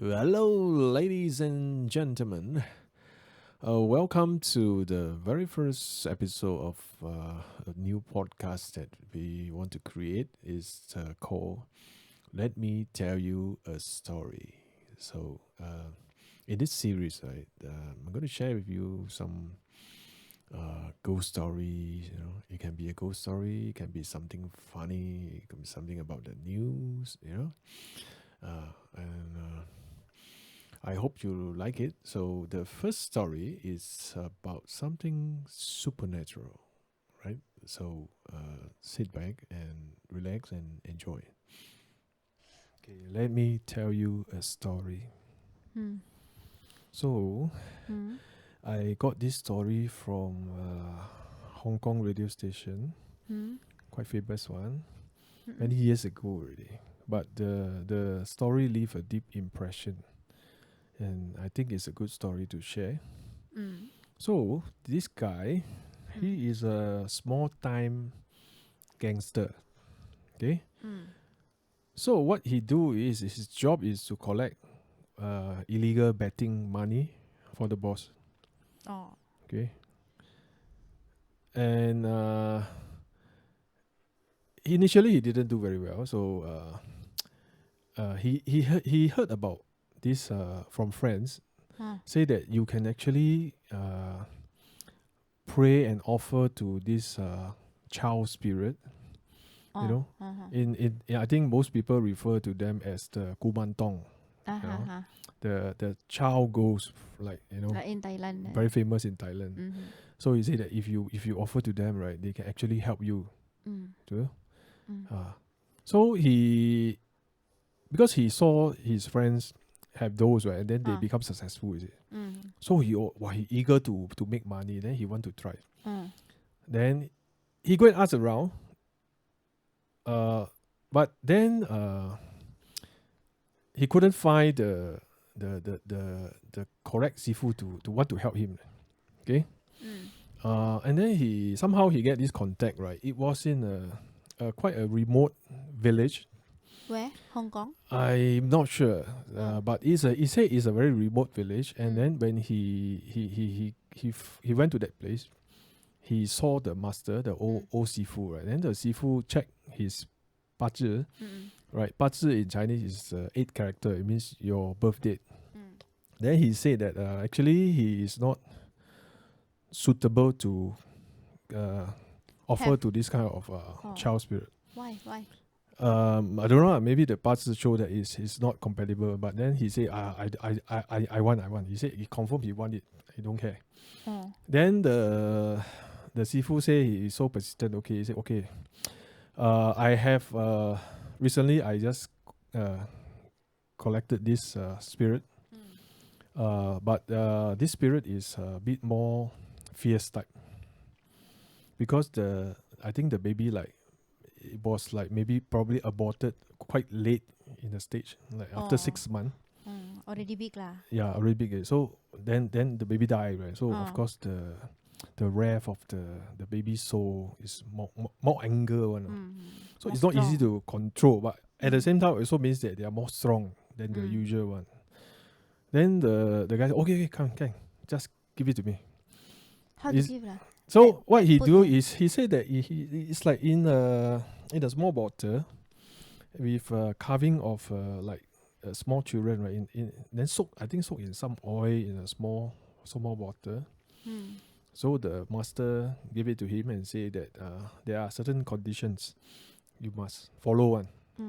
Hello, ladies and gentlemen. Welcome to the very first episode of a new podcast that we want to create. Is called "Let Me Tell You a Story." In this series, right, I'm going to share with you some ghost stories. It can be a ghost story, it can be something funny, it can be something about the news. And I hope you like it. So the first story is about something supernatural, right? So sit back and relax and enjoy. Okay, let me tell you a story. Hmm. So Hmm. I got this story from Hong Kong radio station, Hmm. quite famous one, Mm-mm. many years ago already. But the story leave a deep impression, and I think it's a good story to share. Mm. So this guy, Mm. he is a small time gangster. Okay. Mm. So what he do is his job is to collect illegal betting money for the boss. Oh. Okay. And initially he didn't do very well. So he heard about this from friends. Huh. Say that you can actually pray and offer to this child spirit. You Oh. know, Uh-huh. I think most people refer to them as the kumantong. You know, Uh-huh. the child ghost, like Like in Thailand. very famous in Thailand. Mm-hmm. So he said that if you offer to them, right, they can actually help you. Mm. Too. Mm. So he, because he saw his friends have those, right, and then they Ah. become successful, is it? Mm. So he eager to make money. Then he want to try. Mm. Then he go and ask around. But then he couldn't find the correct sifu to want to help him. Okay. Mm. And then he get this contact, right. It was in a quite a remote village. Where? Hong Kong? I'm not sure, but he said it's a very remote village. And Mm. then when he went to that place, he saw the master, the old sifu, right. Then the sifu checked his 八字. Mm. Right, 八字 in Chinese is 8 character. It means your birth date. Mm. Then he said that actually he is not suitable to offer Have. to this kind of child spirit. Why? Why? I don't know. Maybe the 八字 show that is not compatible. But then he said, I want. He said he confirmed he want it. He don't care. Oh. Then the Sifu say he is so persistent. Okay, he said okay. I have recently I just collected this spirit. But this spirit is a bit more fierce type, because I think the baby, like, it was like maybe probably aborted quite late in the stage, like after 6 months. Already big lah. Yeah, already big. So then the baby died, right? So of Oh. course the wrath of the baby's soul is more anger one. So More it's not easy strong. to control, but at the same time it also means that they are more strong than the Mm. usual one. Then the guy said, okay, come, just give it to me. How to give lah? So what he put do there. is he said that it's like in a small bottle with carving of like small children, right? In then soak in some oil in a small bottle. Mm. So the master gave it to him and say that there are certain conditions you must follow one,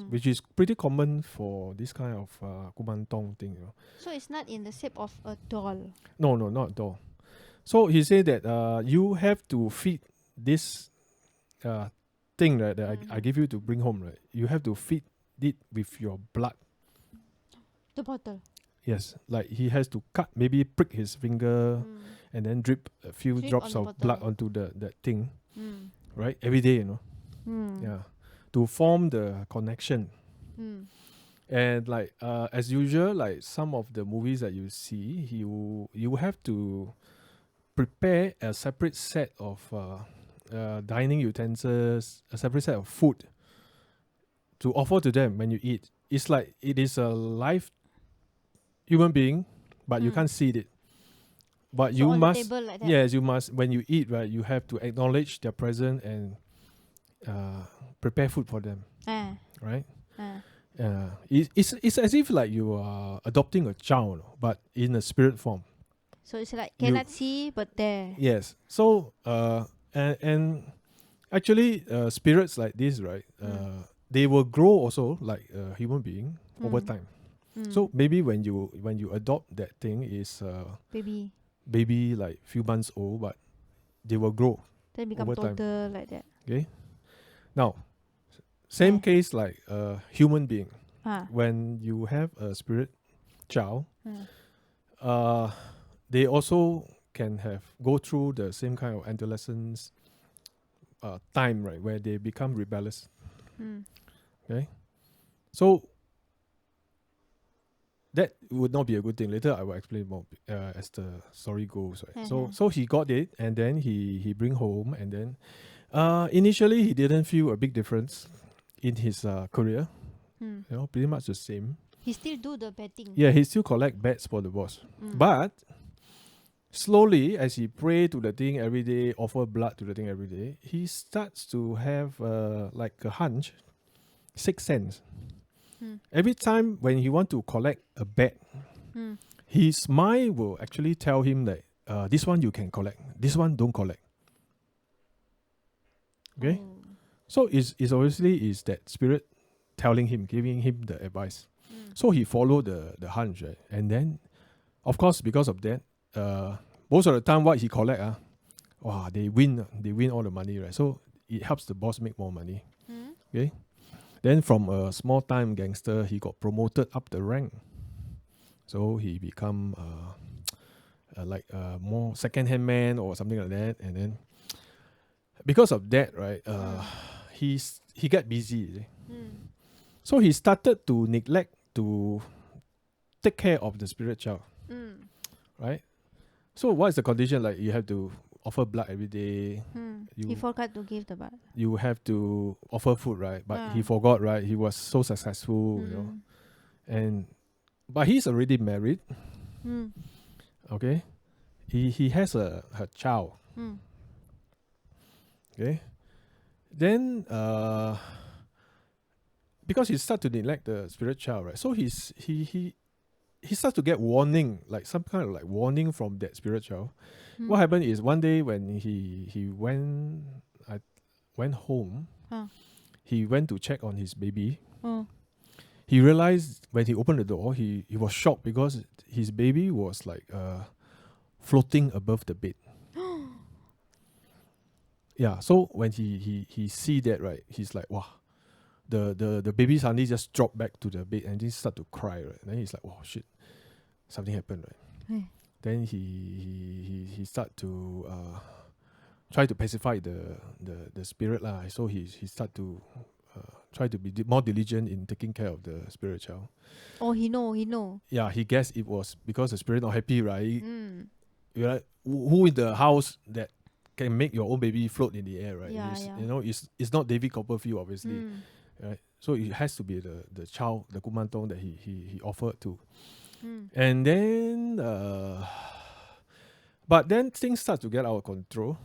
which is pretty common for this kind of kumantong thing. So it's not in the shape of a doll. No, not at all. So he said that you have to feed this thing, right, that I give you to bring home, right. You have to feed it with your blood. The bottle. Yes, like he has to cut, maybe prick his finger, and then drip a few Drip drops on of the blood bottle. onto that thing, Mm. right, every day, Mm. yeah, to form the connection. Mm. And like as usual, like some of the movies that you see, you have to prepare a separate set of dining utensils, a separate set of food to offer to them when you eat. It's like it is a life human being, but you Mm. can't see it. But So you on the must, table like that. yes, you must. When you eat, right, you have to acknowledge their presence and prepare food for them, Ah. right? Ah. It's as if like you are adopting a child, but in a spirit form. So it's like You cannot see but there. yes. So and actually spirits like this, right? They will grow also like a human being over Mm. time. So Mm. maybe when you adopt that thing is Baby. baby like few months old, but they will grow Then become over time. toddler like that. Okay. Now, same Eh. case like a human being. Ah. When you have a spirit child, Mm. uh, they also can have go through the same kind of adolescence time, right, where they become rebellious. Mm. Okay, so that would not be a good thing. Later, I will explain more as the story goes. Right? So he got it, and then he bring home, and then initially he didn't feel a big difference in his career. Mm. You know, pretty much the same. He still do the betting. Yeah, he still collect bets for the boss, but slowly as he pray to the thing every day, offer blood to the thing every day, he starts to have like a hunch, sixth sense. Every time when he want to collect a bet, his mind will actually tell him that this one you can collect, this one don't collect. Okay, Oh. so it's obviously is that spirit telling him, giving him the advice. So he followed the hunch, right? And then, of course, because of that, most of the time what he collect, wow, they win all the money, right? So it helps the boss make more money. Okay. Then from a small time gangster, he got promoted up the rank. So he become like more second hand man or something like that. And then because of that, right, he got busy. You see. So he started to neglect to take care of the spirit child. Right? So what is the condition? Like you have to offer blood every day. He forgot to give the blood. You have to offer food, right? But he forgot, right? He was so successful, you know. And but he's already married. Okay. He has a child. Okay. Then because he start to neglect the spirit child, right? So he starts to get warning, like some kind of like warning from that spirit child. What happened is one day when he went home, he went to check on his baby. He realized when he opened the door, he was shocked because his baby was like floating above the bed. Yeah, so when he see that, right, he's like, wow, the baby suddenly just dropped back to the bed and then start to cry, right? Then he's like, oh shit, something happened, right? Then he start to try to pacify the spirit lah. So he start to try to be more diligent in taking care of the spirit child. Oh, he know. Yeah, he guessed it was because the spirit not happy, right? You're like, who in the house that can make your own baby float in the air, right? Yeah, You know, it's not David Copperfield, obviously, right? So it has to be the child, the kumantong that he offered to, and then but then things start to get out of control.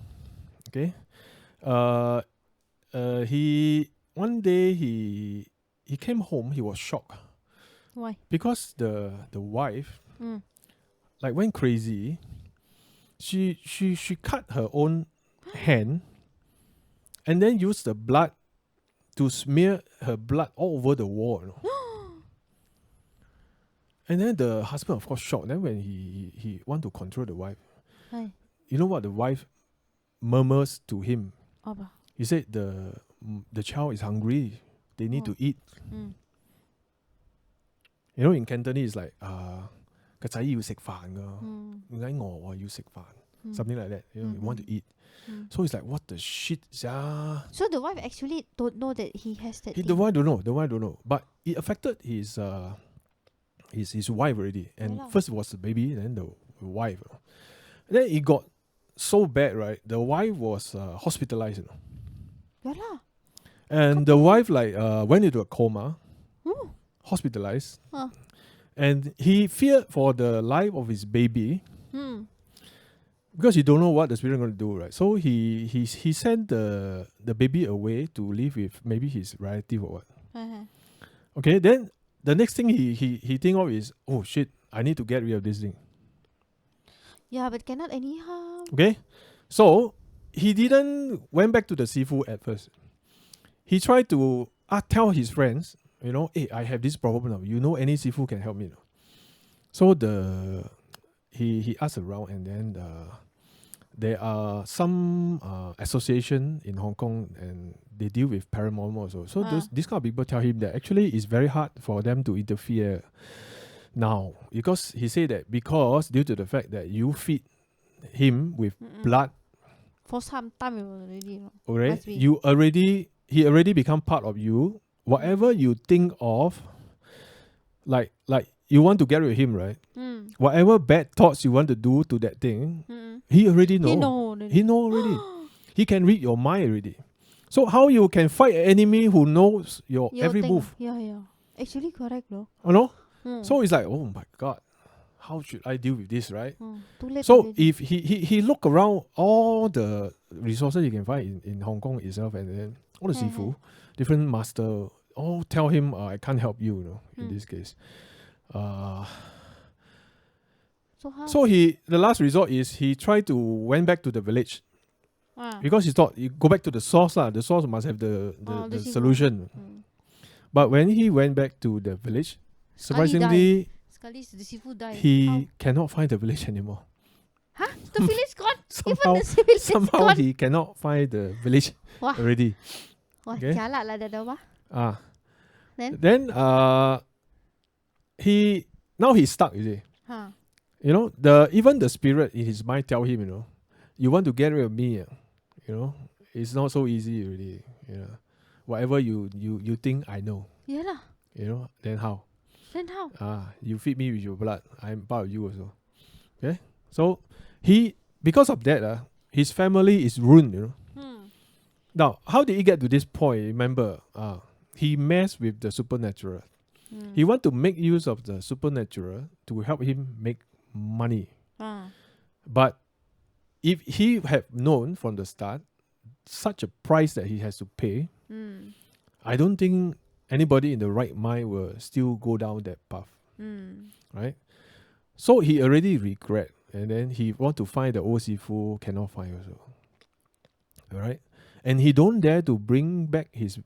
Okay, he one day he came home. He was shocked. Why? Because the wife like went crazy. She cut her own hand and then used the blood to smear her blood all over the wall. You know? And then the husband, of course, shocked. Then when he want to control the wife, you know what the wife murmurs to him? He said the child is hungry. They need to eat. You know, in Cantonese, it's like 個仔要食飯㗎，點解餓要食飯？Something like that. You know, you want to eat. So it's like, what the shit, yeah. So the wife actually don't know that he has that. The wife don't know. The wife don't know. But it affected his wife already. And first it was the baby, then the wife. Then it got so bad, right? The wife was hospitalized. Yeah lah. And the wife like went into a coma, hospitalized. And he feared for the life of his baby because he don't know what the spirit going to do, right? So he sent the baby away to live with maybe his relative or what. Okay, then the next thing he think of is, oh shit, I need to get rid of this thing. Yeah, but cannot anyhow. Okay, so he didn't went back to the Sifu at first. He tried to tell his friends, hey, I have this problem now. You know any Sifu can help me now? So he asked around, and then there are some association in Hong Kong, and they deal with paranormal also. So these kind of people tell him that actually it's very hard for them to interfere now, because he said that because due to the fact that you feed him with blood for some time already. okay, he already become part of you. Whatever you think of, like you want to get rid of him, right? Whatever bad thoughts you want to do to that thing, he already know. He know already. He can read your mind already. So how you can fight an enemy who knows your every move? Yeah. Actually correct, no? You know? So it's like, oh my God, how should I deal with this, right? Too late So already. if he look around all the resources he can find in Hong Kong itself, and then all the Sifu, different master, all tell him, I can't help you, in this case. So how? So the last resort is he tried to went back to the village because he thought you go back to the source. The source must have the solution. But when he went back to the village, surprisingly, Sekali the Sifu died. he cannot find the village anymore. Huh? The village gone? Somehow, Even the village somehow gone? he cannot find the village already. Wah, Okay. jalat lah dah. Then he's stuck, you see. Even the spirit in his mind tell him, you want to get rid of me, it's not so easy already. Whatever you think I know. Yeah lah. Then how? You feed me with your blood. I'm part of you also. Okay? So because of that, his family is ruined, Now, how did he get to this point? Remember, he messed with the supernatural. He want to make use of the supernatural to help him make money. But if he had known from the start such a price that he has to pay, I don't think anybody in the right mind will still go down that path. Right? So he already regret, and then he want to find the old Sifu, cannot find also. Alright? And he don't dare to bring back his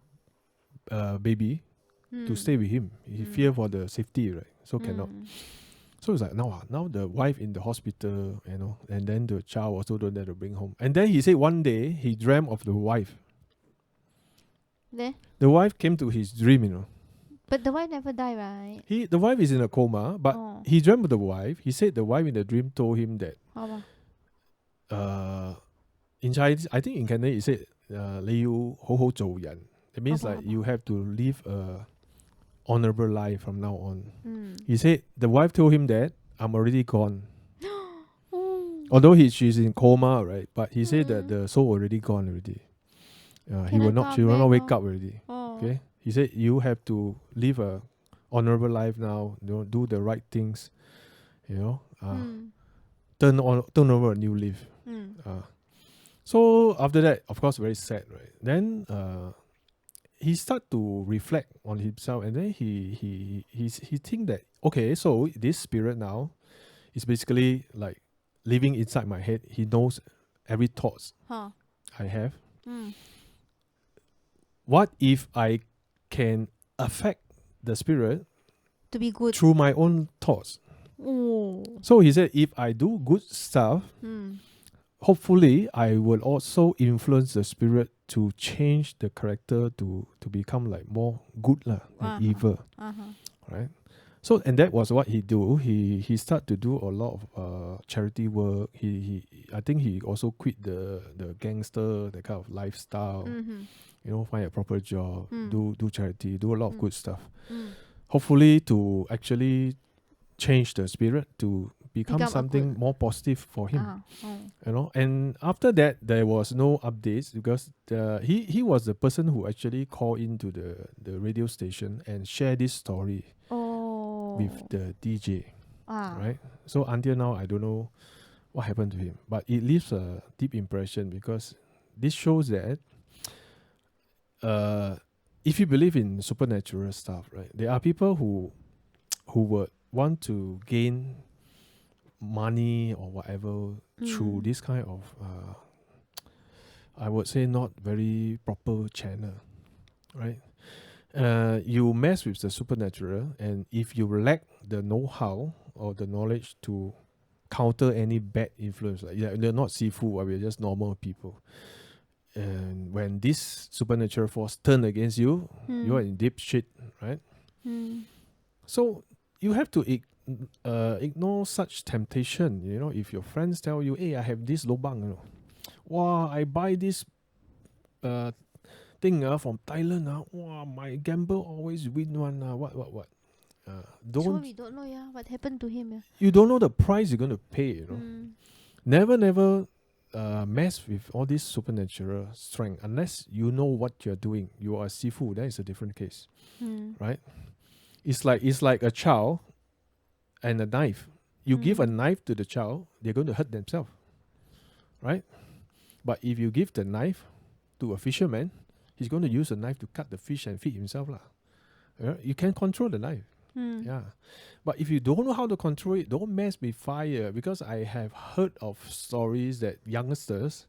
baby to stay with him. He fear for the safety, right? So cannot. So it's like now the wife in the hospital, and then the child also don't dare to bring home. And then he said one day he dreamt of the wife. The wife came to his dream, But the wife never died, right? The wife is in a coma, but he dreamt of the wife. He said the wife in the dream told him that in Chinese, I think in Cantonese, he said 你要好好做人. It means like you have to live a honorable life from now on. He said the wife told him that I'm already gone. Although she's in coma, right? But he said that the soul already gone already. She will not wake up already. Okay. He said you have to live a honorable life now. Do the right things. Turn over a new leaf. So after that, of course, very sad, right? Then he start to reflect on himself, and then he think that, okay, so this spirit now is basically like living inside my head. He knows every thoughts I have. What if I can affect the spirit to be good through my own thoughts? So he said, if I do good stuff, hopefully I will also influence the spirit to change the character to become like more good than evil. Right? So, and that was what he do. He started to do a lot of charity work. I think he also quit the gangster, that kind of lifestyle. Find a proper job, do charity, do a lot of good stuff. Hopefully to actually change the spirit to become something more positive for him. And after that there was no updates, because he was the person who actually called into the radio station and share this story. with the DJ, Ah. right? So until now, I don't know what happened to him, but it leaves a deep impression because this shows that if you believe in supernatural stuff, right, there are people who would want to gain money or whatever through this kind of I would say not very proper channel, right? You mess with the supernatural, and if you lack the know-how or the knowledge to counter any bad influence, like they're not sifu, we're just normal people. And when this supernatural force turn against you, you are in deep shit, right? So you have to ignore such temptation. You know, if your friends tell you, "Hey, I have this lobang," you know, wow, I buy this thing from Thailand. Wow, my gamble always win one. What? So we don't know what happened to him. You don't know the price you're going to pay. You know, never mess with all this supernatural strength unless you know what you're doing. You are a sifu. That is a different case, right? It's like a child and a knife. You give a knife to the child, they're going to hurt themselves, right? But if you give the knife to a fisherman, he's going to use the knife to cut the fish and feed himself. You can control the knife. Yeah. But if you don't know how to control it, don't mess with fire. Because I have heard of stories that youngsters,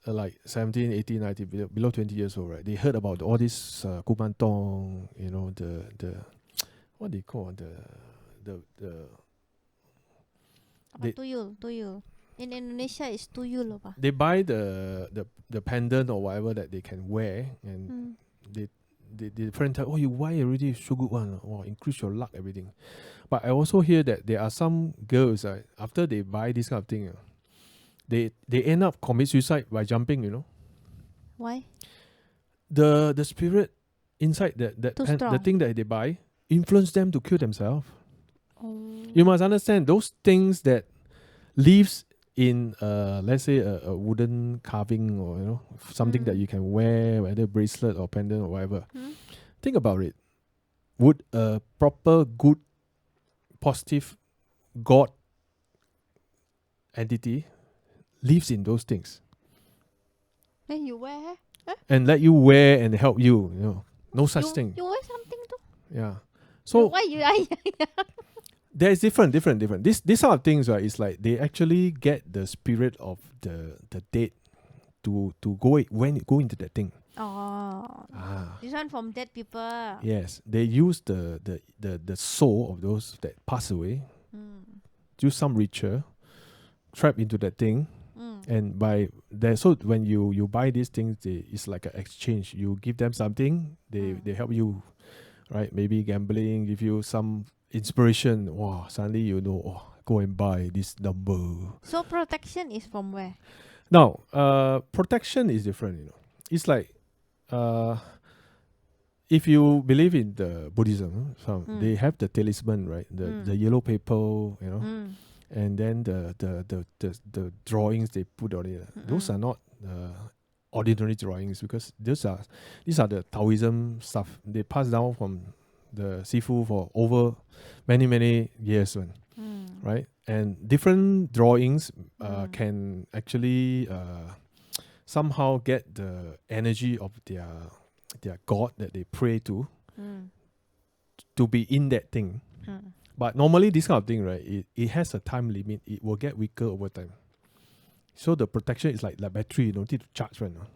like 17, 18, 19, below 20 years old, right? They heard about all this kumantong, you know, the what they call the tuyul. In Indonesia, it's tuyul. They buy the pendant or whatever that they can wear, and the friend tell, "Oh, you wear already, so good one. Oh, increase your luck, everything." But I also hear that there are some girls after they buy this kind of thing, they end up commit suicide by jumping. You know why? The spirit inside the thing that they buy influence them to kill themselves. You must understand those things that lives in let's say a wooden carving, or you know, something that you can wear, whether bracelet or pendant or whatever. Think about it. Would a proper good positive God entity lives in those things Then you wear and let you wear and help you? You know, no such thing. You wear something too. Yeah. So why you there's different. This sort of things, right? It's like they actually get the spirit of the dead to go into that thing. This one from dead people. Yes, they use the soul of those that pass away, do some ritual, trap into that thing, and by that. So when you buy these things, it's like an exchange. You give them something, they help you, right? Maybe gambling, give you some inspiration. Wow, suddenly you know, go and buy this number. So protection is from where? Now, protection is different. You know, it's like if you believe in the Buddhism, they have the talisman, right? The yellow paper, you know, and then the drawings they put on it. Those are not ordinary drawings, because these are the Taoism stuff. They pass down from the Sifu for over many years, right? And different drawings can actually somehow get the energy of their god that they pray to be in that thing. But normally this kind of thing, right, it has a time limit. It will get weaker over time. So the protection is like battery, you don't need to charge right now.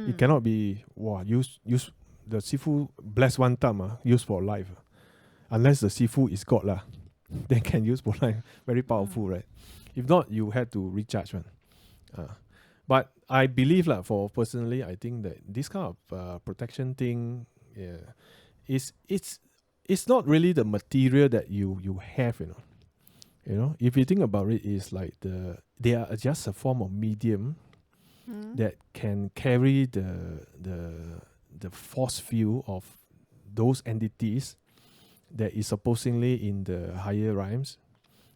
It cannot be use the Sifu bless one time, use for life. Unless the Sifu is God lah. Then can use for life. Very powerful, right? If not, you have to recharge one. But I believe for personally, I think that this kind of protection thing, it's not really the material that you have, you know. If you think about it, it's like they are just a form of medium that can carry the force field of those entities that is supposedly in the higher realms.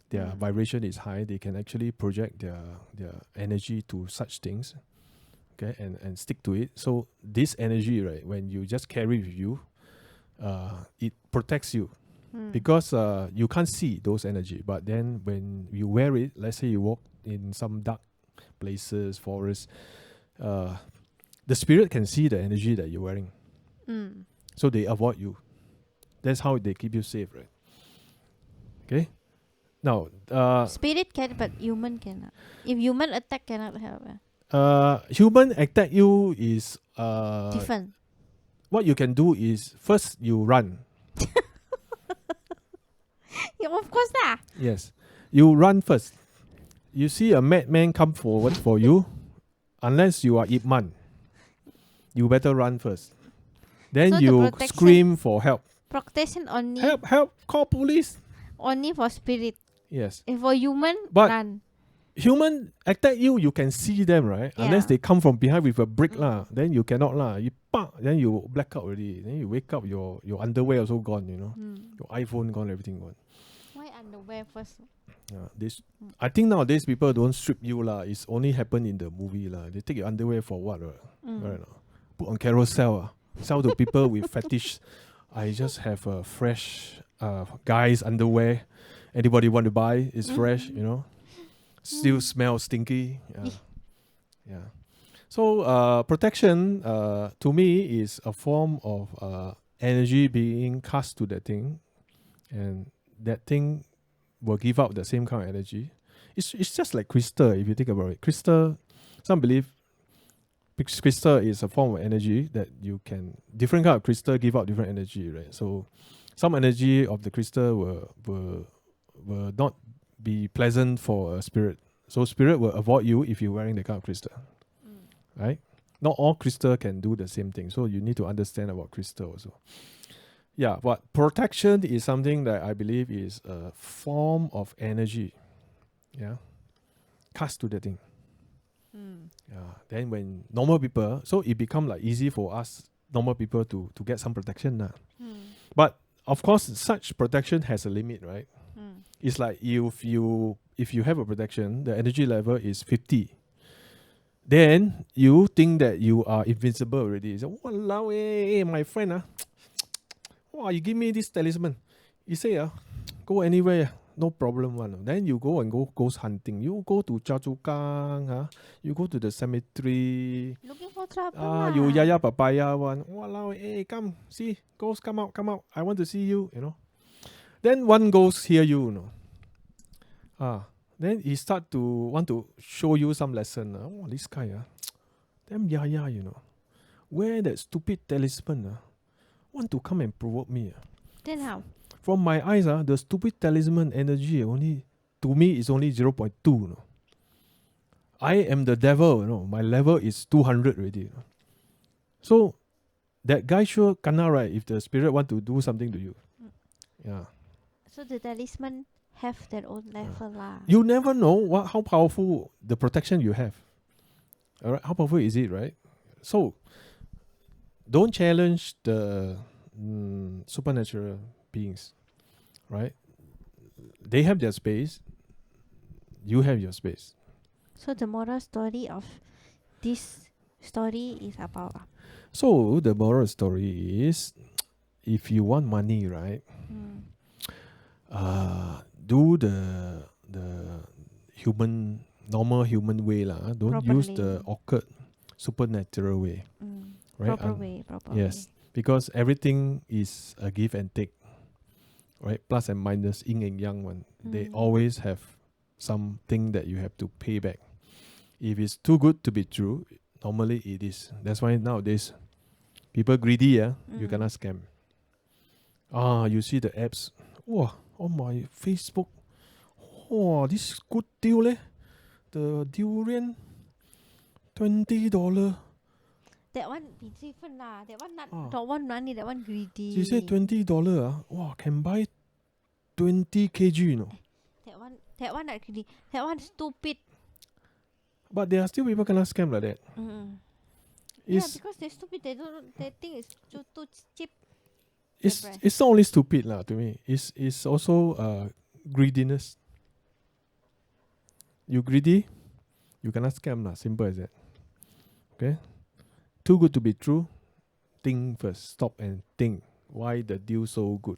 Their vibration is high. They can actually project their energy to such things, okay, and stick to it. So this energy, right, when you just carry with you, it protects you. because you can't see those energy. But then when you wear it, let's say you walk in some dark places, forests, the spirit can see the energy that you're wearing, so they avoid you. That's how they keep you safe, right? Okay. Now, Spirit can, but human cannot. If human attack, cannot help. human attack you is Different. what you can do is first you run. Yeah, of course lah. Yes, you run first. You see a madman come forward for you, unless you are Ip Man, you better run first. Then So the you protection- scream for help. Protection only Help! Call police. only for spirit. Yes, If for human, But- run. human attack you, you can see them, right? Unless Yeah. they come from behind with a brick lah, then you cannot lah. You pop, then you black out already. Then you wake up, your underwear also gone. You know, your iPhone gone, everything gone. Why underwear first? This, I think nowadays people don't strip you lah. It's only happen in the movie lah. They take your underwear for what? Right? Right. Put on Carousel. Sell to people with fetish. I just have a fresh guy's underwear. Anybody want to buy? It's fresh, you know. Still smells stinky. Yeah. So protection to me is a form of energy being cast to that thing, and that thing will give out the same kind of energy. It's just like crystal, if you think about it. Crystal, some believe crystal is a form of energy that you can, different kind of crystal give out different energy, right? So some energy of the crystal will not be pleasant for a spirit. So spirit will avoid you if you're wearing the kind of crystal. Right? Not all crystal can do the same thing. So you need to understand about crystal also. Yeah, but protection is something that I believe is a form of energy. Yeah. Cast to the thing. Yeah. Then when normal people, so it become like easy for us normal people to get some protection now. But of course, such protection has a limit, right? It's like if you have a protection, the energy level is 50. Then you think that you are invincible already. So, walao my friend wow, you give me this talisman. You say go anywhere, no problem one. Then you go and go ghost hunting. You go to Choa Chu Kang, you go to the cemetery. Looking for trouble. You yaya papaya one. Walao come see ghost come out. I want to see you. You know. Then one ghost hear you. Then he start to want to show you some lesson. This guy damn yaya, you know. Where that stupid talisman want to come and provoke me. Then how? From my eyes, the stupid talisman energy only, to me, is only 0.2. You know. I am the devil, you know. My level is 200 already. You know. So that guy sure kena, right, if the spirit want to do something to you. Yeah. So the talisman have their own level lah. You never know how powerful the protection you have. All right, how powerful is it, right? So don't challenge the supernatural beings, right? They have their space. You have your space. So the moral story of this story is about So the moral story is, if you want money, right? Do the normal human way lah. Don't use the Properly. awkward supernatural way, right? Proper way. Yes, because everything is a give and take, right? Plus and minus, yin and yang one. They always have something that you have to pay back. If it's too good to be true, normally it is. That's why nowadays people greedy, you cannot scam. You see the apps. Wow, on my Facebook. Wow, this good deal leh. The durian, $20. That one be different lah. That one not one money. That one greedy. She said $20. Wow, can buy 20 kg, you know. That one not greedy. That one stupid. But there are still people cannot scam like that. Yeah, because they're stupid. They don't. They think it's too cheap. It's not only stupid lah to me. It's also greediness. You greedy, you cannot scam lah. Simple as that. Okay. Too good to be true. Think first. Stop and think. Why the deal so good?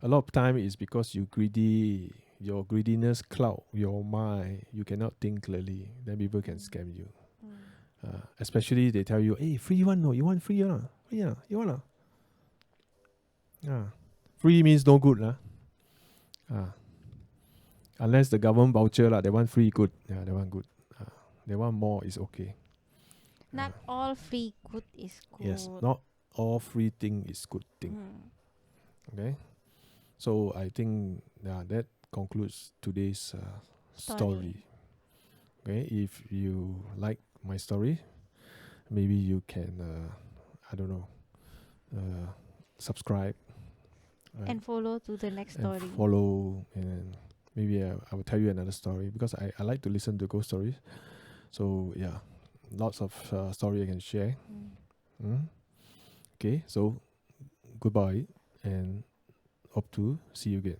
A lot of time is because you greedy. Your greediness cloud your mind. You cannot think clearly. Then people can scam you. Especially they tell you, hey, free one, no, you want free one? Free, you want? Free means no good. Unless the government voucher, they want free good. Yeah, they want good. They want more is okay. Not all free good is good. Yes, not all free thing is good thing. Okay, so I think that concludes today's story. Okay, if you like my story, maybe you can I don't know, subscribe And follow to the next and story. follow, and maybe I will tell you another story because I like to listen to ghost stories. So yeah, lots of story I can share. Okay, so goodbye and hope to see you again.